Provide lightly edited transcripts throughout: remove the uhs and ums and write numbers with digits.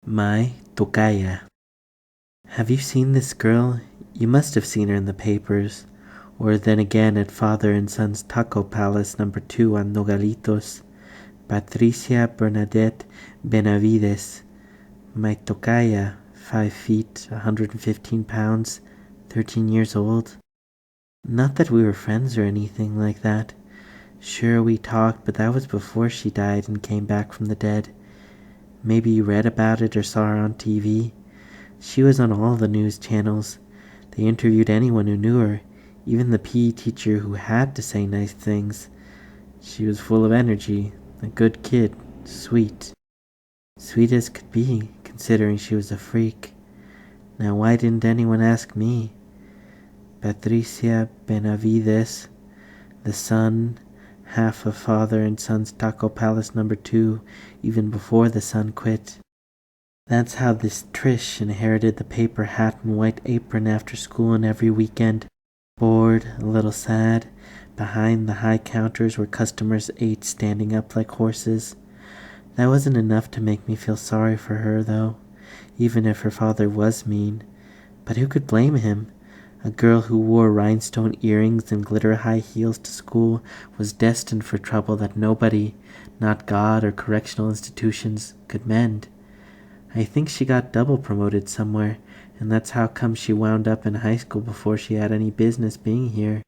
My Tocaya. Have you seen this girl? You must have seen her in the papers, or then again at Father and Son's Taco Palace number 2 on Nogalitos. Patricia Bernadette Benavides. My Tocaya, 5 feet, 115 pounds, 13 years old. Not that we were friends or anything like that. Sure, we talked, but that was before she died and came back from the dead. Maybe you read about it or saw her on TV. She was on all the news channels. They interviewed anyone who knew her, even the PE teacher who had to say nice things. She was full of energy, a good kid, sweet. Sweet as could be, considering she was a freak. Now why didn't anyone ask me? Patricia Benavides, the son, half of Father and Son's Taco Palace number 2, even before the son quit. That's how this Trish inherited the paper hat and white apron after school and every weekend. Bored, a little sad, behind the high counters where customers ate standing up like horses. That wasn't enough to make me feel sorry for her, though, even if her father was mean. But who could blame him? A girl who wore rhinestone earrings and glitter high heels to school was destined for trouble that nobody, not God or correctional institutions, could mend. I think she got double promoted somewhere, and that's how come she wound up in high school before she had any business being here.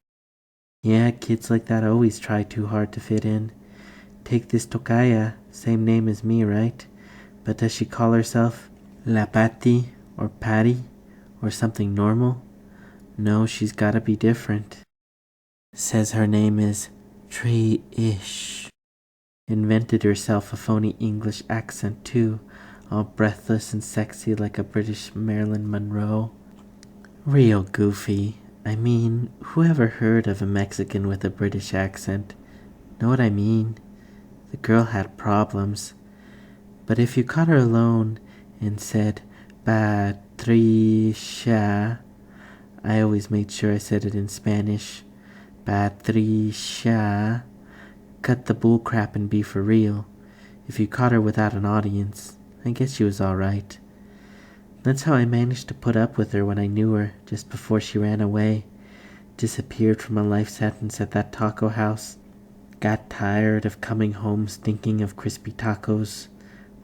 Yeah, kids like that always try too hard to fit in. Take this Tocaya, same name as me, right? But does she call herself La Patti or Patty or something normal? No, she's gotta be different. Says her name is Tree-ish. Invented herself a phony English accent too, all breathless and sexy like a British Marilyn Monroe. Real goofy. I mean, who ever heard of a Mexican with a British accent? Know what I mean? The girl had problems. But if you caught her alone and said, Patricia, I always made sure I said it in Spanish. Patricia. Cut the bullcrap and be for real. If you caught her without an audience, I guess she was alright. That's how I managed to put up with her when I knew her, just before she ran away. Disappeared from a life sentence at that taco house. Got tired of coming home stinking of crispy tacos.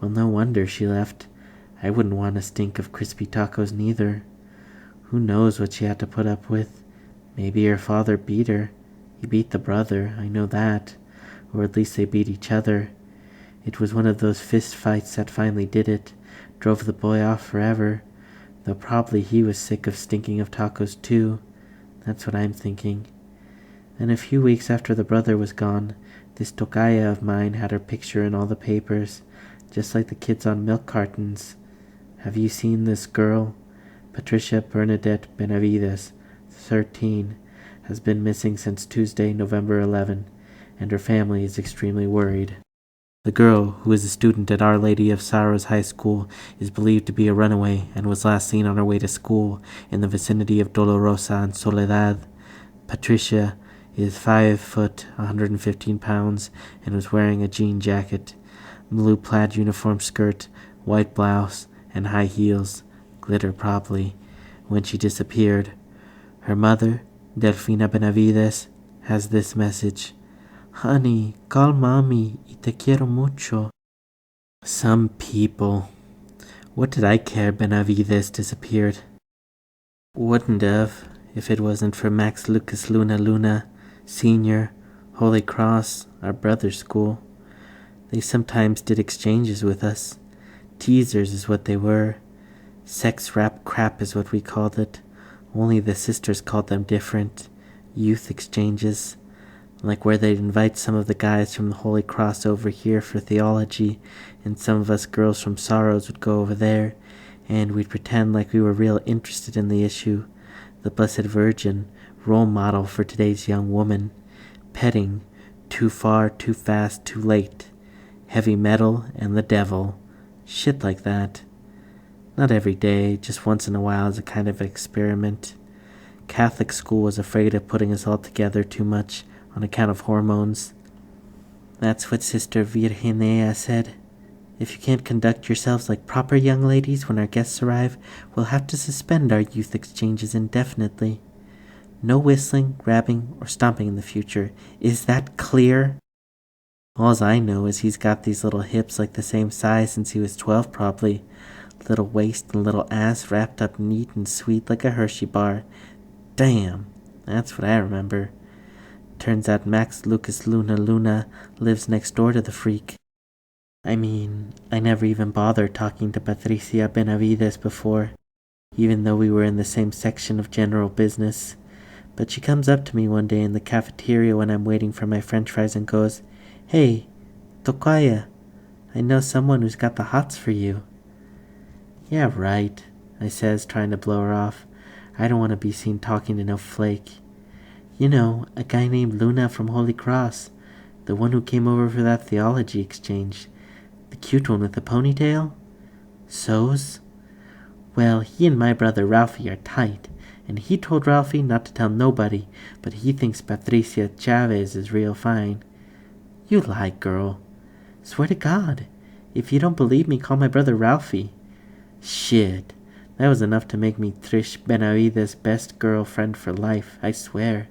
Well, no wonder she left. I wouldn't want to stink of crispy tacos neither. Who knows what she had to put up with? Maybe her father beat her. He beat the brother, I know that. Or at least they beat each other. It was one of those fist fights that finally did it. Drove the boy off forever. Though probably he was sick of stinking of tacos too. That's what I'm thinking. And a few weeks after the brother was gone, this Tocaya of mine had her picture in all the papers, just like the kids on milk cartons. Have you seen this girl? Patricia Bernadette Benavides, 13, has been missing since Tuesday, November 11, and her family is extremely worried. The girl, who is a student at Our Lady of Sorrows High School, is believed to be a runaway and was last seen on her way to school in the vicinity of Dolorosa and Soledad. Patricia is 5 foot, 115 pounds, and was wearing a jean jacket, blue plaid uniform skirt, white blouse, and high heels, glitter probably, when she disappeared. Her mother, Delfina Benavides, has this message. Honey, call mommy, y te quiero mucho. Some people. What did I care Benavides disappeared? Wouldn't have, if it wasn't for Max Lucas Luna, Senior, Holy Cross, our brother's school. They sometimes did exchanges with us. Teasers is what they were. Sex rap crap is what we called it. Only the sisters called them different. Youth exchanges. Like where they'd invite some of the guys from the Holy Cross over here for theology, and some of us girls from Sorrows would go over there, and we'd pretend like we were real interested in the issue. The Blessed Virgin, role model for today's young woman. Petting, too far, too fast, too late. Heavy metal and the devil. Shit like that. Not every day, just once in a while as a kind of experiment. Catholic school was afraid of putting us all together too much on account of hormones. That's what Sister Virginia said. If you can't conduct yourselves like proper young ladies when our guests arrive, we'll have to suspend our youth exchanges indefinitely. No whistling, grabbing, or stomping in the future. Is that clear? Alls I know is he's got these little hips like the same size since he was 12 probably. Little waist and little ass wrapped up neat and sweet like a Hershey bar. Damn, that's what I remember. Turns out Max Lucas Luna lives next door to the freak. I mean, I never even bothered talking to Patricia Benavides before, even though we were in the same section of general business. But she comes up to me one day in the cafeteria when I'm waiting for my french fries and goes, "Hey, Tocaya, I know someone who's got the hots for you." "Yeah, right," I says, trying to blow her off. I don't want to be seen talking to no flake. "You know, a guy named Luna from Holy Cross, the one who came over for that theology exchange. The cute one with the ponytail?" "So's?" "Well, he and my brother Ralphie are tight, and he told Ralphie not to tell nobody, but he thinks Patricia Chavez is real fine." "You lie, girl." "Swear to God. If you don't believe me, call my brother Ralphie." Shit. That was enough to make me Trish Benavides' best girlfriend for life, I swear.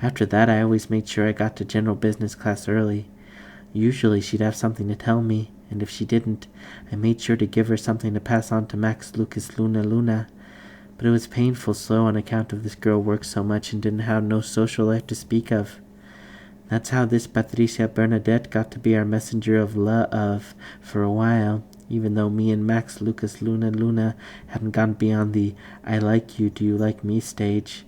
After that, I always made sure I got to general business class early. Usually she'd have something to tell me, and if she didn't, I made sure to give her something to pass on to Max Lucas Luna. But it was painful slow on account of this girl worked so much and didn't have no social life to speak of. That's how this Patricia Bernadette got to be our messenger of love for a while, even though me and Max Lucas Luna hadn't gone beyond the "I like you, do you like me" stage.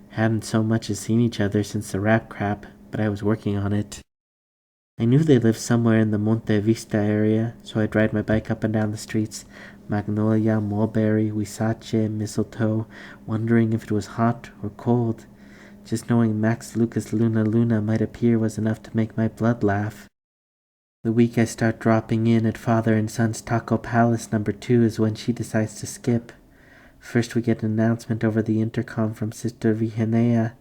Hadn't so much as seen each other since the rap crap, but I was working on it. I knew they lived somewhere in the Monte Vista area, so I'd ride my bike up and down the streets, Magnolia, Mulberry, Huizache, Mistletoe, wondering if it was hot or cold. Just knowing Max Lucas Luna might appear was enough to make my blood laugh. The week I start dropping in at Father and Son's Taco Palace #2 is when she decides to skip. First we get an announcement over the intercom from Sister Virginia.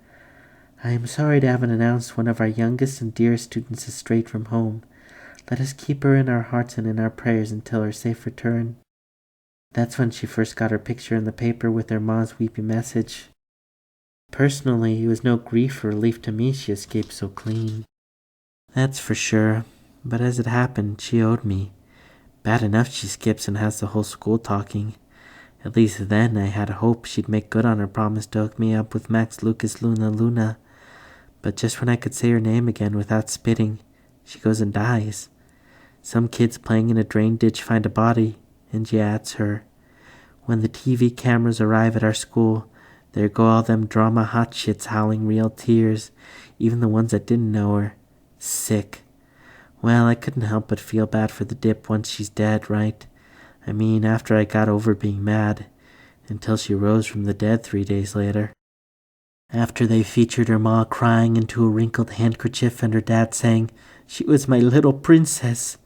"I am sorry to have announced one of our youngest and dearest students is strayed from home. Let us keep her in our hearts and in our prayers until her safe return." That's when she first got her picture in the paper with her ma's weepy message. Personally, it was no grief or relief to me she escaped so clean. That's for sure, but as it happened, she owed me. Bad enough she skips and has the whole school talking. At least then I had hope she'd make good on her promise to hook me up with Max Lucas Luna. But just when I could say her name again without spitting, she goes and dies. Some kids playing in a drain ditch find a body, and yeah, it's her. When the TV cameras arrive at our school, there go all them drama hot shits howling real tears, even the ones that didn't know her. Sick. Well, I couldn't help but feel bad for the dip once she's dead, right? I mean, after I got over being mad, until she rose from the dead 3 days later. After they featured her ma crying into a wrinkled handkerchief and her dad saying, "She was my little princess,"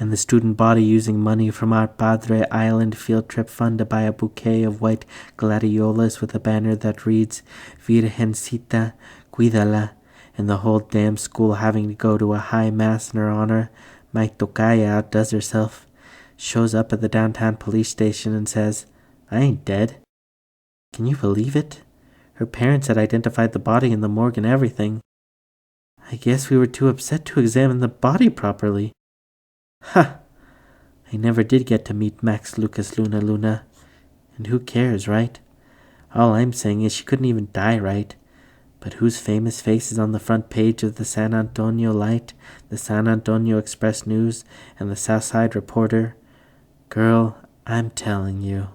and the student body using money from our Padre Island field trip fund to buy a bouquet of white gladiolas with a banner that reads, "Virgencita, cuídala," and the whole damn school having to go to a high mass in her honor, my Tocaya outdoes herself, shows up at the downtown police station and says, "I ain't dead." Can you believe it? Her parents had identified the body in the morgue and everything. I guess we were too upset to examine the body properly. Ha! I never did get to meet Max Lucas Luna. And who cares, right? All I'm saying is she couldn't even die right. But whose famous face is on the front page of the San Antonio Light, the San Antonio Express News, and the Southside Reporter? Girl, I'm telling you.